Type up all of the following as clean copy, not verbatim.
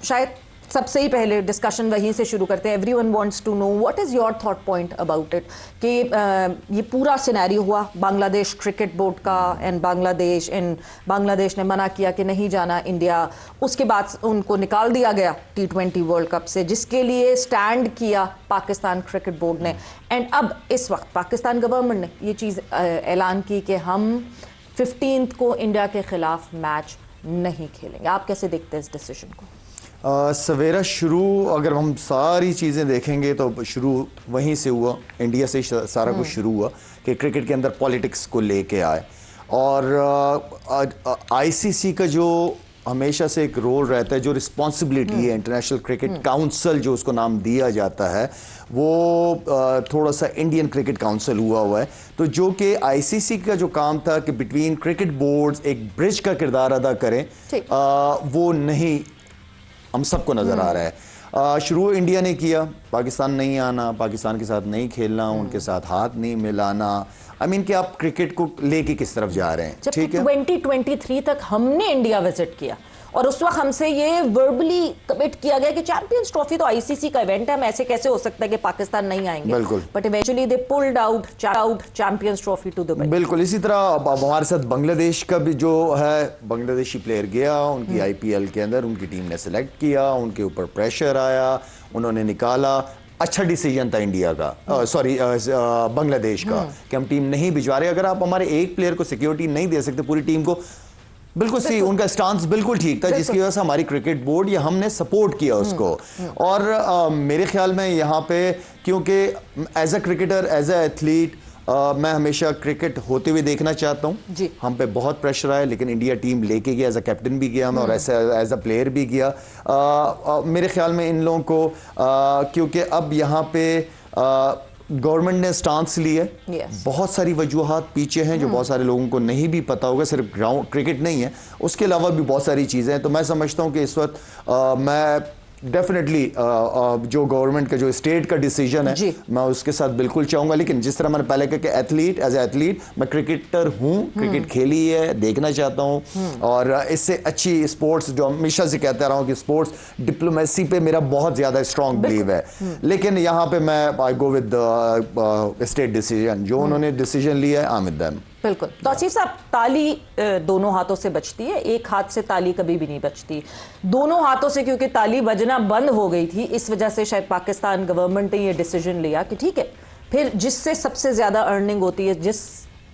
شاید سب سے ہی پہلے ڈسکشن وہیں سے شروع کرتے ہیں. Everyone wants to know what is your thought point about it کہ یہ پورا سینیریو ہوا بنگلہ دیش کرکٹ بورڈ کا اینڈ بنگلہ دیش نے منع کیا کہ نہیں جانا انڈیا. اس کے بعد ان کو نکال دیا گیا T20 ورلڈ کپ سے جس کے لیے سٹینڈ کیا پاکستان کرکٹ بورڈ نے. اینڈ اب اس وقت پاکستان گورنمنٹ نے یہ چیز اعلان کی کہ ہم 15 کو انڈیا کے خلاف میچ نہیں کھیلیں گے. آپ کیسے دیکھتے ہیں اس ڈیسیژن کو؟ سویرا شروع اگر ہم ساری چیزیں دیکھیں گے تو شروع وہیں سے ہوا, انڈیا سے سارا کچھ شروع ہوا کہ کرکٹ کے اندر پالیٹکس کو لے کے آئے. اور آئی سی سی کا جو ہمیشہ سے ایک رول رہتا ہے, جو رسپانسبلٹی ہے انٹرنیشنل کرکٹ کاؤنسل جو اس کو نام دیا جاتا ہے, وہ تھوڑا سا انڈین کرکٹ کاؤنسل ہوا ہے. تو جو کہ آئی سی سی کا جو کام تھا کہ بٹوین کرکٹ بورڈز ایک برج کا کردار ادا کریں, وہ نہیں ہم سب کو نظر آ رہا ہے. شروع انڈیا نے کیا, پاکستان نہیں آنا, پاکستان کے ساتھ نہیں کھیلنا, ان کے ساتھ ہاتھ نہیں ملانا. کہ آپ کرکٹ کو لے کے کس طرف جا رہے ہیں. ٹھیک ہے, 2023 تک ہم نے انڈیا وزٹ کیا اور اس وقت ہم سے یہ وربلی کمٹ کیا گیا کہ چیمپئنز ٹرافی تو آئی سی سی کا ایونٹ ہے, ہم ایسے کیسے ہو سکتا ہے کہ پاکستان نہیں آئیں گے. بالکل. But eventually they pulled out Champions Trophy to Dubai. بالکل اسی طرح اب ہمارے ساتھ بنگلہ دیش کا بھی جو ہے, بنگلہ دیشی پلیئر گیا, ان کی آئی پی ایل کے اندر ان کی ٹیم نے سلیکٹ کیا, ان کے اوپر پریشر آیا, انہوں نے نکالا. اچھا ڈیسیجن تھا انڈیا کا, سوری بنگلہ دیش کا, کہ ہم ٹیم نہیں بھجوا رہے. اگر آپ ہمارے ایک پلیئر کو سیکیورٹی نہیں دے سکتے پوری ٹیم کو, بالکل صحیح, ان کا سٹانس بالکل ٹھیک تھا, جس کی وجہ سے ہماری کرکٹ بورڈ یا ہم نے سپورٹ کیا اس کو. اور میرے خیال میں یہاں پہ کیونکہ as a cricketer, as a athlete, میں ہمیشہ کرکٹ ہوتے ہوئے دیکھنا چاہتا ہوں. ہم پہ بہت پریشر آیا, لیکن انڈیا ٹیم لے کے گیا, ایز اے کیپٹن بھی گیا میں اور ایز اے پلیئر بھی گیا. میرے خیال میں ان لوگوں کو کیونکہ اب یہاں پہ گورنمنٹ نے سٹانس لی ہے, بہت ساری وجوہات پیچھے ہیں جو بہت سارے لوگوں کو نہیں بھی پتا ہوگا, صرف گراؤنڈ کرکٹ نہیں ہے, اس کے علاوہ بھی بہت ساری چیزیں ہیں. تو میں سمجھتا ہوں کہ اس وقت میں ڈیفینیٹلی جو گورنمنٹ کا جو اسٹیٹ کا ڈیسیجن ہے میں اس کے ساتھ بالکل چاہوں گا. لیکن جس طرح میں نے پہلے کہا کہ ایتھلیٹ, ایز اے ایتھلیٹ میں کرکٹر ہوں, کرکٹ کھیلی ہے, دیکھنا چاہتا ہوں. اور اس سے اچھی اسپورٹس جو ہمیشہ سے کہتا رہا ہوں کہ اسپورٹس ڈپلومیسی پہ میرا بہت زیادہ اسٹرانگ بلیو ہے. لیکن یہاں پہ میں آئی گو ود اسٹیٹ ڈیسیجن, جو انہوں نے ڈیسیجن لیا ہے آئی ود دیم. بالکل. توصیف صاحب, تالی دونوں ہاتھوں سے بچتی ہے, ایک ہاتھ سے تالی کبھی بھی نہیں بچتی. دونوں ہاتھوں سے کیونکہ تالی بجنا بند ہو گئی تھی, اس وجہ سے شاید پاکستان گورنمنٹ نے یہ ڈیسیجن لیا کہ ٹھیک ہے, پھر جس سے سب سے زیادہ ارننگ ہوتی ہے, جس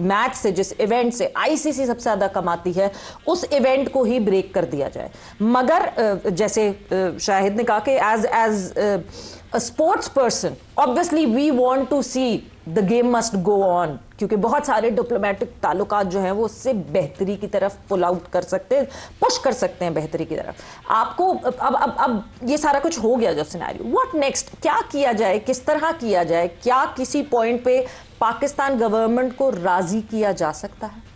میچ سے, جس ایونٹ سے آئی سی سی سب سے زیادہ کماتی ہے, اس ایونٹ کو ہی بریک کر دیا جائے. مگر جیسے شاہد نے کہا کہ as a sports person obviously we want to see the game must go on, کیونکہ بہت سارے ڈپلومیٹک تعلقات جو ہیں وہ اس سے بہتری کی طرف پل آؤٹ کر سکتے ہیں, پش کر سکتے ہیں بہتری کی طرف. آپ کو اب یہ سارا کچھ ہو گیا جو سینیریو, واٹ نیکسٹ, کیا کیا جائے, کس طرح کیا جائے, کیا کسی پوائنٹ پہ پاکستان گورنمنٹ کو راضی کیا جا سکتا ہے؟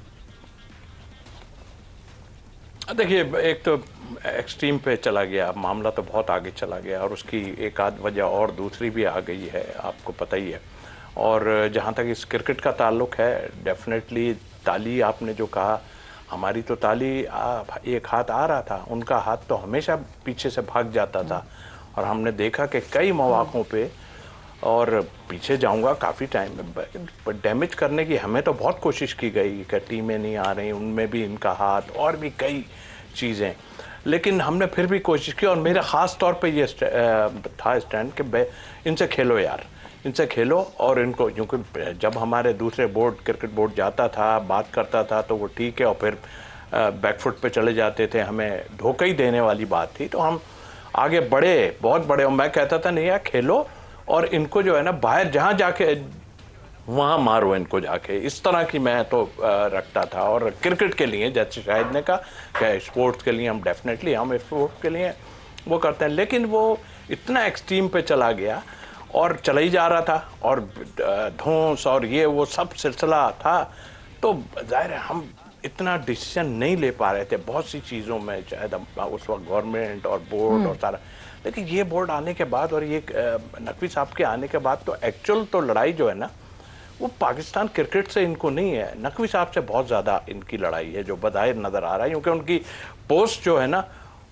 دیکھیے, ایک تو ایکسٹریم پہ چلا گیا معاملہ, تو بہت آگے چلا گیا, اور اس کی ایک آدھ وجہ اور دوسری بھی آ گئی ہے, آپ کو پتہ ہی ہے. اور جہاں تک اس کرکٹ کا تعلق ہے, ڈیفینیٹلی تالی آپ نے جو کہا, ہماری تو تالی ایک ہاتھ آ رہا تھا, ان کا ہاتھ تو ہمیشہ پیچھے سے بھاگ جاتا تھا. اور ہم نے دیکھا کہ کئی مواقعوں پہ, اور پیچھے جاؤں گا کافی ٹائم, ڈیمیج کرنے کی ہمیں تو بہت کوشش کی گئی کہ ٹیمیں نہیں آ رہی, ان میں بھی ان کا ہاتھ, اور بھی کئی چیزیں, لیکن ہم نے پھر بھی کوشش کی. اور میرا خاص طور پہ یہ تھا اسٹینڈ کہ ان سے کھیلو یار, ان سے کھیلو. اور ان کو, کیونکہ جب ہمارے دوسرے بورڈ, کرکٹ بورڈ جاتا تھا, بات کرتا تھا تو وہ ٹھیک ہے, اور پھر بیک فٹ پہ چلے جاتے تھے, ہمیں دھوکہ ہی دینے والی بات تھی. تو ہم آگے بڑھے, بہت بڑے, اور میں کہتا تھا نہیں یار کھیلو, اور ان کو جو ہے نا باہر جہاں جا کے وہاں مارو ان کو جا کے, اس طرح کی میں تو رکھتا تھا. اور کرکٹ کے لیے جیسے شاہد نے کہا کہ اسپورٹس کے لیے ہم ڈیفینیٹلی ہم اسپورٹ کے لیے وہ کرتے ہیں, لیکن وہ اتنا ایکسٹریم پہ چلا گیا اور چلا ہی جا رہا تھا, اور دھونس اور یہ وہ سب سلسلہ تھا. تو ظاہر ہے ہم اتنا ڈیسیژن نہیں لے پا رہے تھے بہت سی چیزوں میں, شاید اس وقت گورنمنٹ اور بورڈ اور سارا. لیکن یہ بورڈ آنے کے بعد اور یہ نقوی صاحب کے آنے کے بعد تو ایکچوئل تو لڑائی جو ہے نا وہ پاکستان کرکٹ سے ان کو نہیں ہے, نقوی صاحب سے بہت زیادہ ان کی لڑائی ہے, جو بظاہر نظر آ رہا ہے, کیونکہ ان کی پوسٹ جو ہے نا